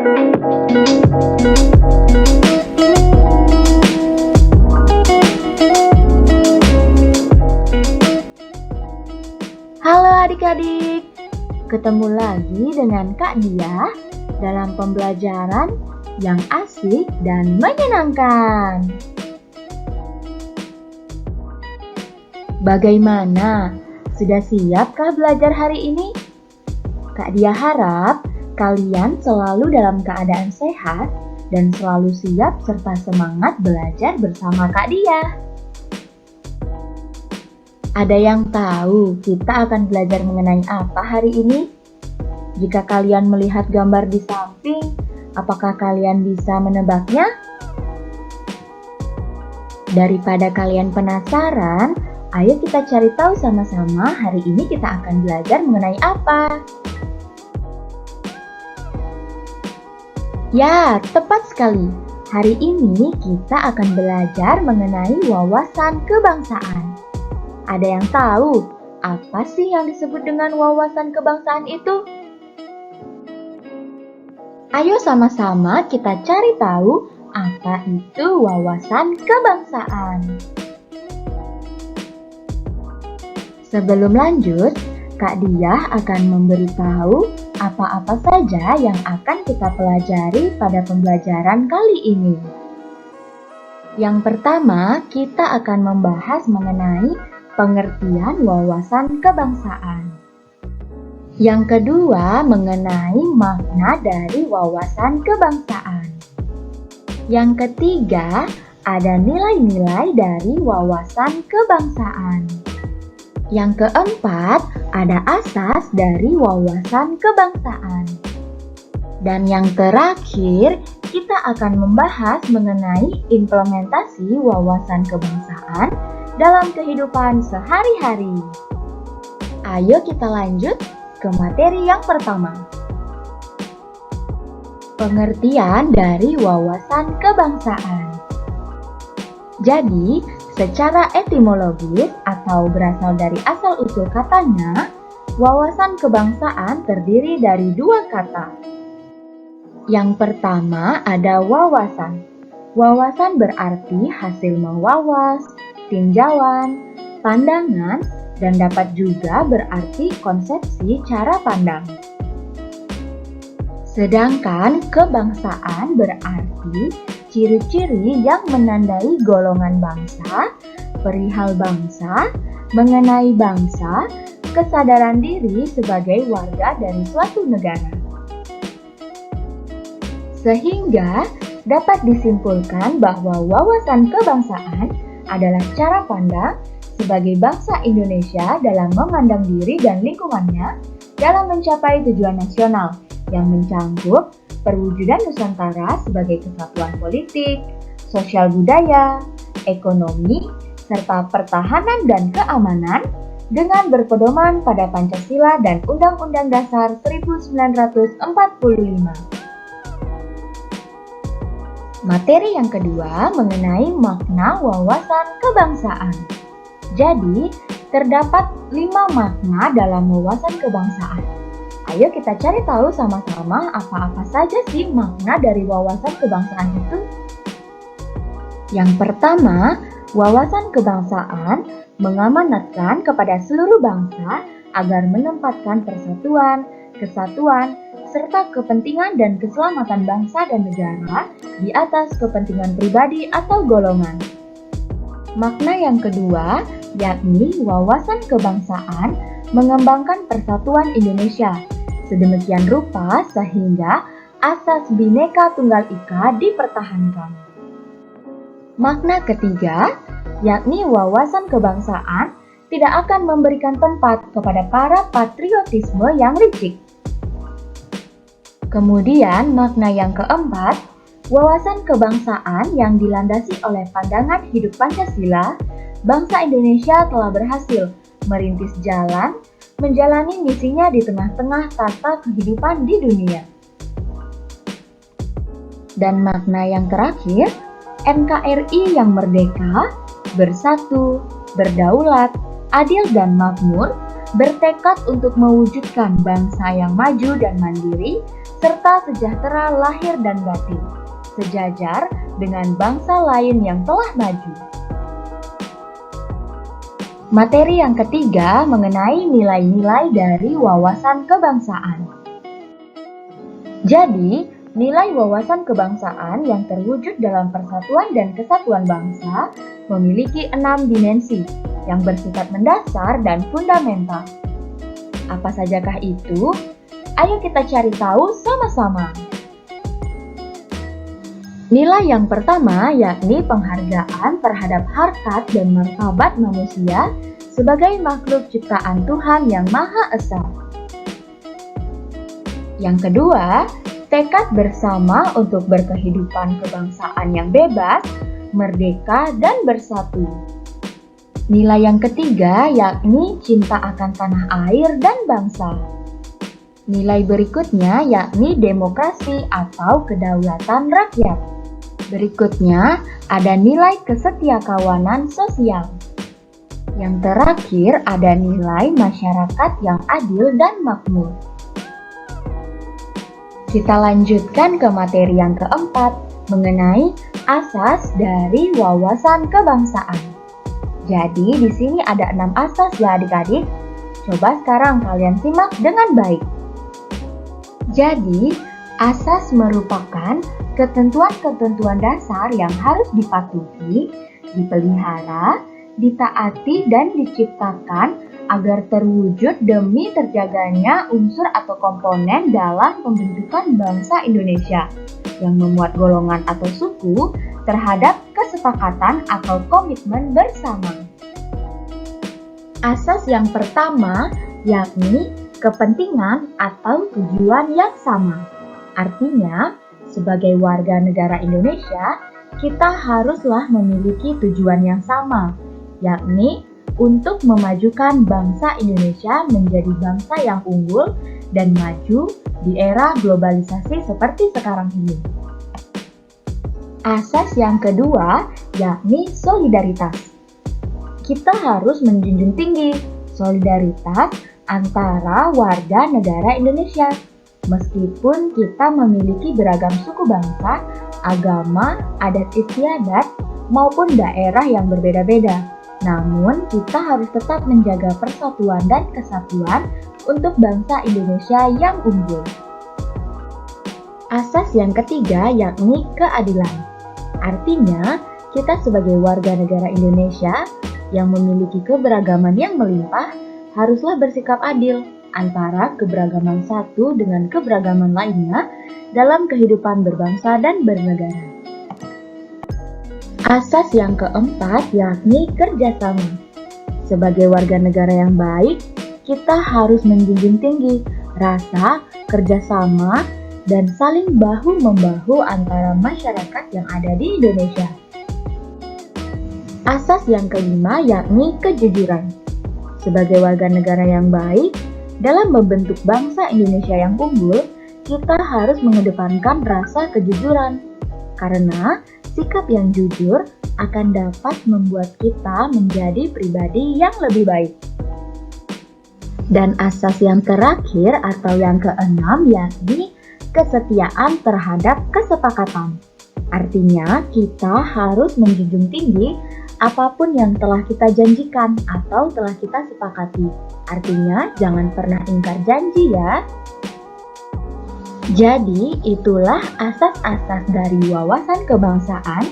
Halo adik-adik, ketemu lagi dengan Kak Dia dalam pembelajaran yang asik dan menyenangkan. Bagaimana? Sudah siapkah belajar hari ini? Kak Dia harap kalian selalu dalam keadaan sehat dan selalu siap serta semangat belajar bersama Kak Dia. Ada yang tahu kita akan belajar mengenai apa hari ini? Jika kalian melihat gambar di samping, apakah kalian bisa menebaknya? Daripada kalian penasaran, ayo kita cari tahu sama-sama hari ini kita akan belajar mengenai apa. Ya, tepat sekali. Hari ini kita akan belajar mengenai wawasan kebangsaan. Ada yang tahu apa sih yang disebut dengan wawasan kebangsaan itu? Ayo sama-sama kita cari tahu apa itu wawasan kebangsaan. Sebelum lanjut, Kak Dia akan memberitahu apa-apa saja yang akan kita pelajari pada pembelajaran kali ini. Yang pertama, kita akan membahas mengenai pengertian wawasan kebangsaan. Yang kedua, mengenai makna dari wawasan kebangsaan. Yang ketiga, ada nilai-nilai dari wawasan kebangsaan. Yang keempat, ada asas dari wawasan kebangsaan. Dan yang terakhir, kita akan membahas mengenai implementasi wawasan kebangsaan dalam kehidupan sehari-hari. Ayo kita lanjut ke materi yang pertama. Pengertian dari wawasan kebangsaan. Jadi, secara etimologis atau berasal dari asal-usul katanya, wawasan kebangsaan terdiri dari dua kata. Yang pertama ada wawasan. Wawasan berarti hasil mewawas, tinjauan, pandangan, dan dapat juga berarti konsepsi cara pandang. Sedangkan kebangsaan berarti ciri-ciri yang menandai golongan bangsa, perihal bangsa, mengenai bangsa, kesadaran diri sebagai warga dari suatu negara. Sehingga dapat disimpulkan bahwa wawasan kebangsaan adalah cara pandang sebagai bangsa Indonesia dalam memandang diri dan lingkungannya dalam mencapai tujuan nasional yang mencangkup perwujudan Nusantara sebagai kesatuan politik, sosial budaya, ekonomi, serta pertahanan dan keamanan dengan berpedoman pada Pancasila dan Undang-Undang Dasar 1945. Materi yang kedua mengenai makna wawasan kebangsaan. Jadi, terdapat 5 makna dalam wawasan kebangsaan. Ayo kita cari tahu sama-sama apa-apa saja sih makna dari wawasan kebangsaan itu. Yang pertama, wawasan kebangsaan mengamanatkan kepada seluruh bangsa agar menempatkan persatuan, kesatuan, serta kepentingan dan keselamatan bangsa dan negara di atas kepentingan pribadi atau golongan. Makna yang kedua, yakni wawasan kebangsaan mengembangkan persatuan Indonesia sedemikian rupa sehingga asas Bhinneka Tunggal Ika dipertahankan. Makna ketiga, yakni wawasan kebangsaan tidak akan memberikan tempat kepada para patriotisme yang licik. Kemudian makna yang keempat, wawasan kebangsaan yang dilandasi oleh pandangan hidup Pancasila, bangsa Indonesia telah berhasil merintis jalan menjalani misinya di tengah-tengah tata kehidupan di dunia. Dan makna yang terakhir, NKRI yang merdeka, bersatu, berdaulat, adil dan makmur, bertekad untuk mewujudkan bangsa yang maju dan mandiri serta sejahtera lahir dan batin, sejajar dengan bangsa lain yang telah maju. Materi yang ketiga mengenai nilai-nilai dari wawasan kebangsaan. Jadi, nilai wawasan kebangsaan yang terwujud dalam persatuan dan kesatuan bangsa memiliki 6 dimensi yang bersifat mendasar dan fundamental. Apa sajakah itu? Ayo kita cari tahu sama-sama. Nilai yang pertama yakni penghargaan terhadap harkat dan martabat manusia sebagai makhluk ciptaan Tuhan yang Maha Esa. Yang kedua, tekad bersama untuk berkehidupan kebangsaan yang bebas, merdeka, dan bersatu. Nilai yang ketiga yakni cinta akan tanah air dan bangsa. Nilai berikutnya yakni demokrasi atau kedaulatan rakyat. Berikutnya ada nilai kesetiakawanan sosial. Yang terakhir ada nilai masyarakat yang adil dan makmur. Kita lanjutkan ke materi yang keempat mengenai asas dari wawasan kebangsaan. Jadi di sini ada 6 asas ya adik-adik. Coba sekarang kalian simak dengan baik. Jadi, asas merupakan ketentuan-ketentuan dasar yang harus dipatuhi, dipelihara, ditaati, dan diciptakan agar terwujud demi terjaganya unsur atau komponen dalam pembentukan bangsa Indonesia yang memuat golongan atau suku terhadap kesepakatan atau komitmen bersama. Asas yang pertama yakni kepentingan atau tujuan yang sama. Artinya, sebagai warga negara Indonesia, kita haruslah memiliki tujuan yang sama, yakni untuk memajukan bangsa Indonesia menjadi bangsa yang unggul dan maju di era globalisasi seperti sekarang ini. Asas yang kedua yakni solidaritas. Kita harus menjunjung tinggi solidaritas antara warga negara Indonesia. Meskipun kita memiliki beragam suku bangsa, agama, adat istiadat, maupun daerah yang berbeda-beda, namun kita harus tetap menjaga persatuan dan kesatuan untuk bangsa Indonesia yang unggul. Asas yang ketiga yakni keadilan. Artinya, kita sebagai warga negara Indonesia yang memiliki keberagaman yang melimpah haruslah bersikap adil antara keberagaman satu dengan keberagaman lainnya dalam kehidupan berbangsa dan bernegara. Asas yang keempat yakni kerjasama. Sebagai warga negara yang baik, kita harus menjunjung tinggi rasa kerjasama dan saling bahu-membahu antara masyarakat yang ada di Indonesia. Asas yang kelima yakni kejujuran. Sebagai warga negara yang baik, dalam membentuk bangsa Indonesia yang unggul, kita harus mengedepankan rasa kejujuran. Karena sikap yang jujur akan dapat membuat kita menjadi pribadi yang lebih baik. Dan asas yang terakhir atau yang keenam yakni kesetiaan terhadap kesepakatan. Artinya, kita harus menjunjung tinggi apapun yang telah kita janjikan atau telah kita sepakati. Artinya, jangan pernah ingkar janji ya. Jadi, itulah asas-asas dari wawasan kebangsaan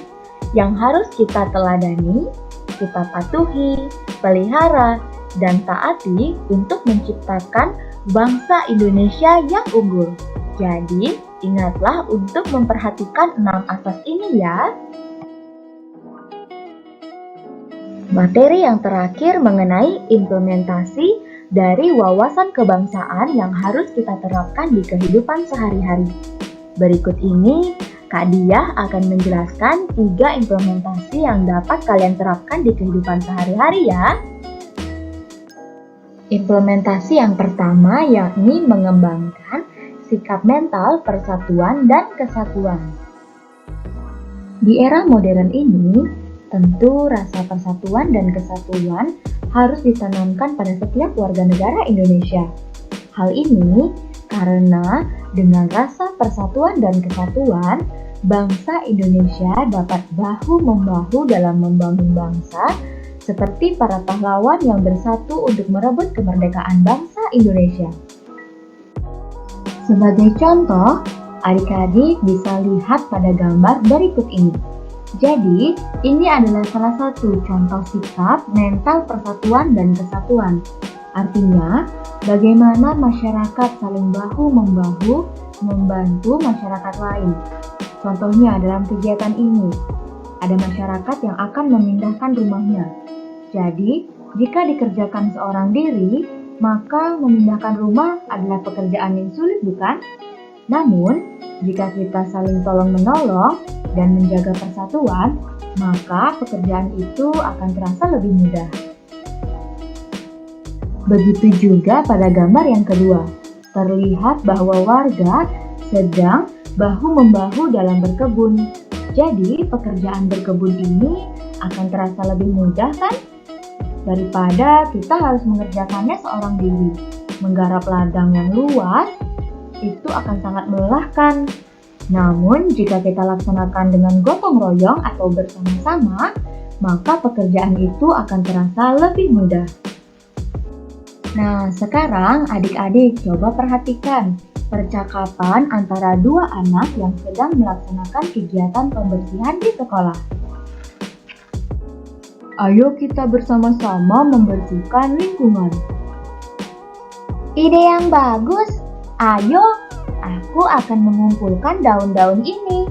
yang harus kita teladani, kita patuhi, pelihara, dan taati untuk menciptakan bangsa Indonesia yang unggul. Jadi, ingatlah untuk memperhatikan 6 asas ini ya. Materi yang terakhir mengenai implementasi dari wawasan kebangsaan yang harus kita terapkan di kehidupan sehari-hari. Berikut ini, Kak Diah akan menjelaskan 3 implementasi yang dapat kalian terapkan di kehidupan sehari-hari ya. Implementasi yang pertama yakni mengembangkan sikap mental persatuan dan kesatuan. Di era modern ini, tentu rasa persatuan dan kesatuan harus ditanamkan pada setiap warga negara Indonesia. Hal ini Karena dengan rasa persatuan dan kesatuan, bangsa Indonesia dapat bahu-membahu dalam membangun bangsa, seperti para pahlawan yang bersatu untuk merebut kemerdekaan bangsa Indonesia. Sebagai contoh, adik-adik bisa lihat pada gambar berikut ini. Jadi, ini adalah salah satu contoh sikap mental persatuan dan kesatuan. Artinya, bagaimana masyarakat saling bahu-membahu membantu masyarakat lain. Contohnya dalam kegiatan ini, ada masyarakat yang akan memindahkan rumahnya. Jadi, jika dikerjakan seorang diri, maka memindahkan rumah adalah pekerjaan yang sulit, bukan? Namun, jika kita saling tolong-menolong dan menjaga persatuan, maka pekerjaan itu akan terasa lebih mudah. Begitu juga pada gambar yang kedua, terlihat bahwa warga sedang bahu-membahu dalam berkebun. Jadi, pekerjaan berkebun ini akan terasa lebih mudah, kan? Daripada kita harus mengerjakannya seorang diri. Menggarap ladang yang luas, itu akan sangat melelahkan. Namun, jika kita laksanakan dengan gotong royong atau bersama-sama, maka pekerjaan itu akan terasa lebih mudah. Nah, sekarang adik-adik coba perhatikan percakapan antara dua anak yang sedang melaksanakan kegiatan pembersihan di sekolah. Ayo kita bersama-sama membersihkan lingkungan. Ide yang bagus. Ayo, aku akan mengumpulkan daun-daun ini.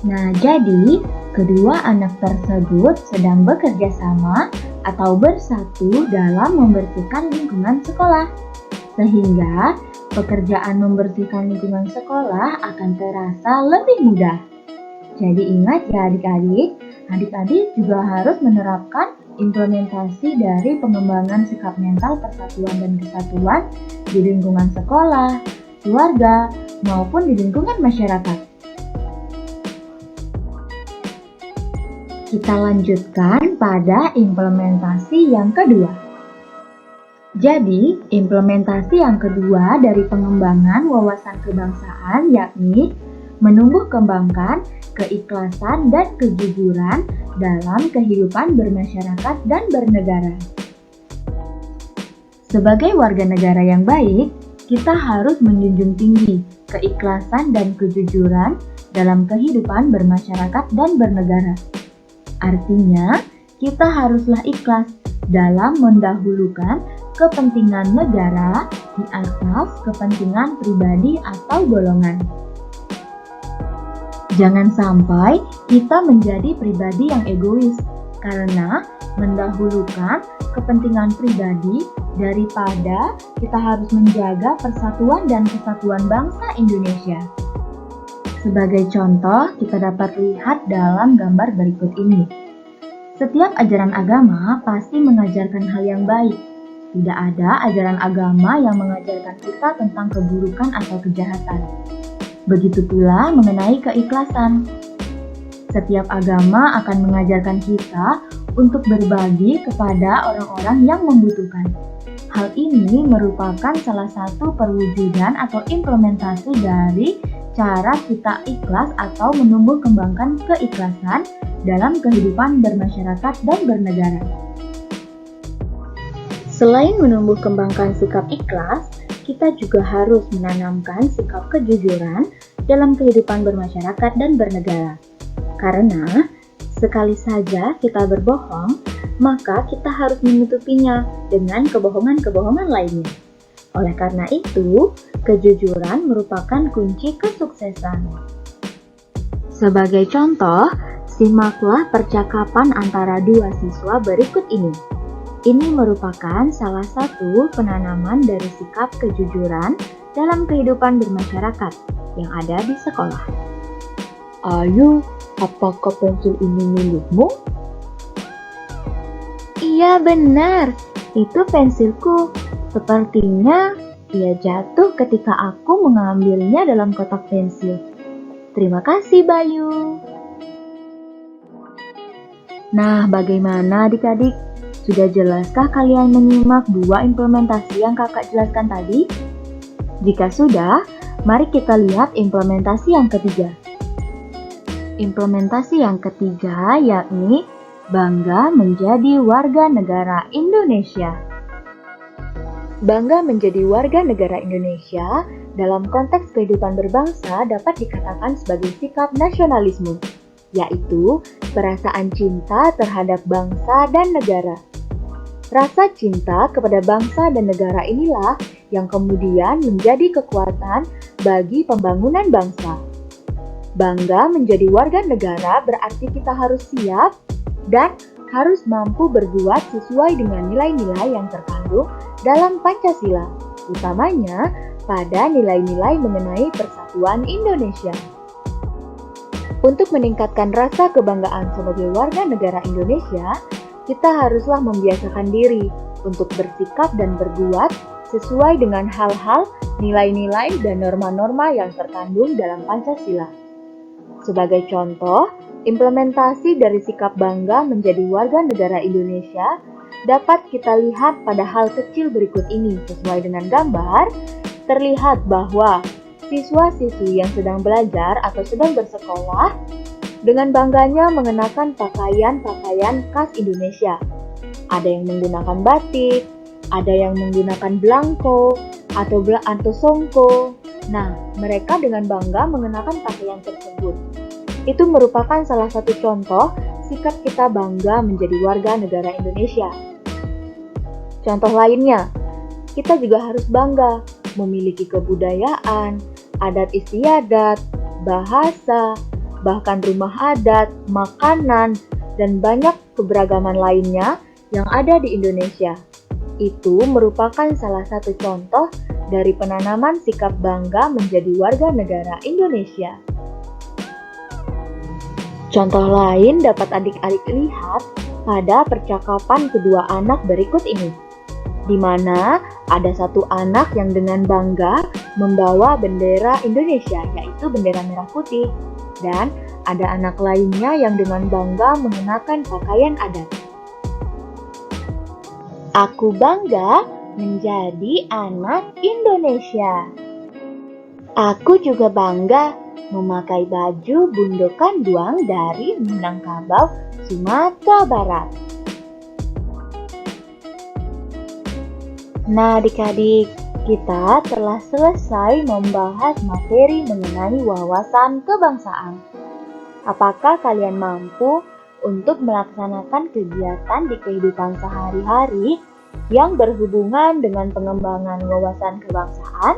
Nah, jadi kedua anak tersebut sedang bekerja sama atau bersatu dalam membersihkan lingkungan sekolah. Sehingga pekerjaan membersihkan lingkungan sekolah akan terasa lebih mudah. Jadi ingat ya adik-adik juga harus menerapkan implementasi dari pengembangan sikap mental persatuan dan kesatuan di lingkungan sekolah, keluarga, maupun di lingkungan masyarakat. Kita lanjutkan pada implementasi yang kedua. Jadi, implementasi yang kedua dari pengembangan wawasan kebangsaan yakni menumbuh kembangkan keikhlasan dan kejujuran dalam kehidupan bermasyarakat dan bernegara. Sebagai warga negara yang baik, kita harus menjunjung tinggi keikhlasan dan kejujuran dalam kehidupan bermasyarakat dan bernegara. Artinya, kita haruslah ikhlas dalam mendahulukan kepentingan negara di atas kepentingan pribadi atau golongan. Jangan sampai kita menjadi pribadi yang egois karena mendahulukan kepentingan pribadi daripada kita harus menjaga persatuan dan kesatuan bangsa Indonesia. Sebagai contoh, kita dapat lihat dalam gambar berikut ini. Setiap ajaran agama pasti mengajarkan hal yang baik. Tidak ada ajaran agama yang mengajarkan kita tentang keburukan atau kejahatan. Begitu pula mengenai keikhlasan. Setiap agama akan mengajarkan kita untuk berbagi kepada orang-orang yang membutuhkan. Hal ini merupakan salah satu perwujudan atau implementasi dari cara kita ikhlas atau menumbuh kembangkan keikhlasan dalam kehidupan bermasyarakat dan bernegara. Selain menumbuh kembangkan sikap ikhlas, kita juga harus menanamkan sikap kejujuran dalam kehidupan bermasyarakat dan bernegara. Karena sekali saja kita berbohong, maka kita harus menutupinya dengan kebohongan-kebohongan lainnya. Oleh karena itu, kejujuran merupakan kunci kesuksesan. Sebagai contoh, simaklah percakapan antara dua siswa berikut ini. Ini merupakan salah satu penanaman dari sikap kejujuran dalam kehidupan bermasyarakat yang ada di sekolah. Ayo, apakah pensil ini milikmu? Iya benar, itu pensilku. Sepertinya ia jatuh ketika aku mengambilnya dalam kotak pensil. Terima kasih, Bayu. Nah, bagaimana adik-adik? Sudah jelaskah kalian menyimak dua implementasi yang kakak jelaskan tadi? Jika sudah, mari kita lihat implementasi yang ketiga. Implementasi yang ketiga yakni bangga menjadi warga negara Indonesia. Bangga menjadi warga negara Indonesia dalam konteks kehidupan berbangsa dapat dikatakan sebagai sikap nasionalisme, yaitu perasaan cinta terhadap bangsa dan negara. Rasa cinta kepada bangsa dan negara inilah yang kemudian menjadi kekuatan bagi pembangunan bangsa. Bangga menjadi warga negara berarti kita harus siap dan harus mampu berbuat sesuai dengan nilai-nilai yang terkandung dalam Pancasila, utamanya pada nilai-nilai mengenai persatuan Indonesia. Untuk meningkatkan rasa kebanggaan sebagai warga negara Indonesia, kita haruslah membiasakan diri untuk bersikap dan berbuat sesuai dengan hal-hal, nilai-nilai, dan norma-norma yang terkandung dalam Pancasila. Sebagai contoh, implementasi dari sikap bangga menjadi warga negara Indonesia dapat kita lihat pada hal kecil berikut ini. Sesuai dengan gambar, terlihat bahwa siswa-siswi yang sedang belajar atau sedang bersekolah dengan bangganya mengenakan pakaian-pakaian khas Indonesia. Ada yang menggunakan batik, ada yang menggunakan belangko atau songko. Nah, mereka dengan bangga mengenakan pakaian tersebut. Itu merupakan salah satu contoh sikap kita bangga menjadi warga negara Indonesia. Contoh lainnya, kita juga harus bangga memiliki kebudayaan, adat istiadat, bahasa, bahkan rumah adat, makanan, dan banyak keberagaman lainnya yang ada di Indonesia. Itu merupakan salah satu contoh dari penanaman sikap bangga menjadi warga negara Indonesia. Contoh lain dapat adik-adik lihat pada percakapan kedua anak berikut ini, di mana ada satu anak yang dengan bangga membawa bendera Indonesia, yaitu bendera merah putih, dan ada anak lainnya yang dengan bangga mengenakan pakaian adat. Aku bangga menjadi anak Indonesia. Aku juga bangga memakai baju bundekan Duang dari Minangkabau, Sumatera Barat. Nah, adik-adik, kita telah selesai membahas materi mengenai wawasan kebangsaan. Apakah kalian mampu untuk melaksanakan kegiatan di kehidupan sehari-hari yang berhubungan dengan pengembangan wawasan kebangsaan?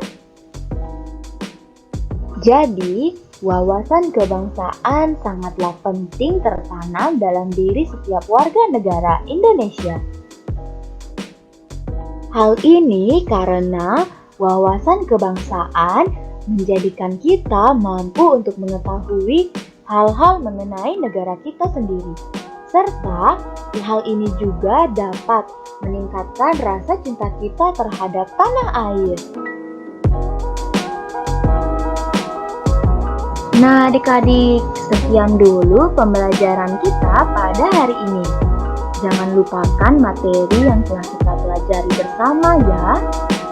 Jadi, wawasan kebangsaan sangatlah penting tertanam dalam diri setiap warga negara Indonesia. Hal ini karena wawasan kebangsaan menjadikan kita mampu untuk mengetahui hal-hal mengenai negara kita sendiri. Serta hal ini juga dapat meningkatkan rasa cinta kita terhadap tanah air. Nah, adik-adik, sekian dulu pembelajaran kita pada hari ini. Jangan lupakan materi yang telah kita pelajari bersama ya.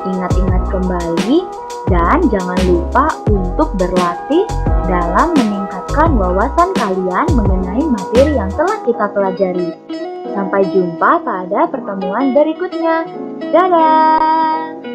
Ingat-ingat kembali dan jangan lupa untuk berlatih dalam meningkatkan wawasan kalian mengenai materi yang telah kita pelajari. Sampai jumpa pada pertemuan berikutnya. Dadah!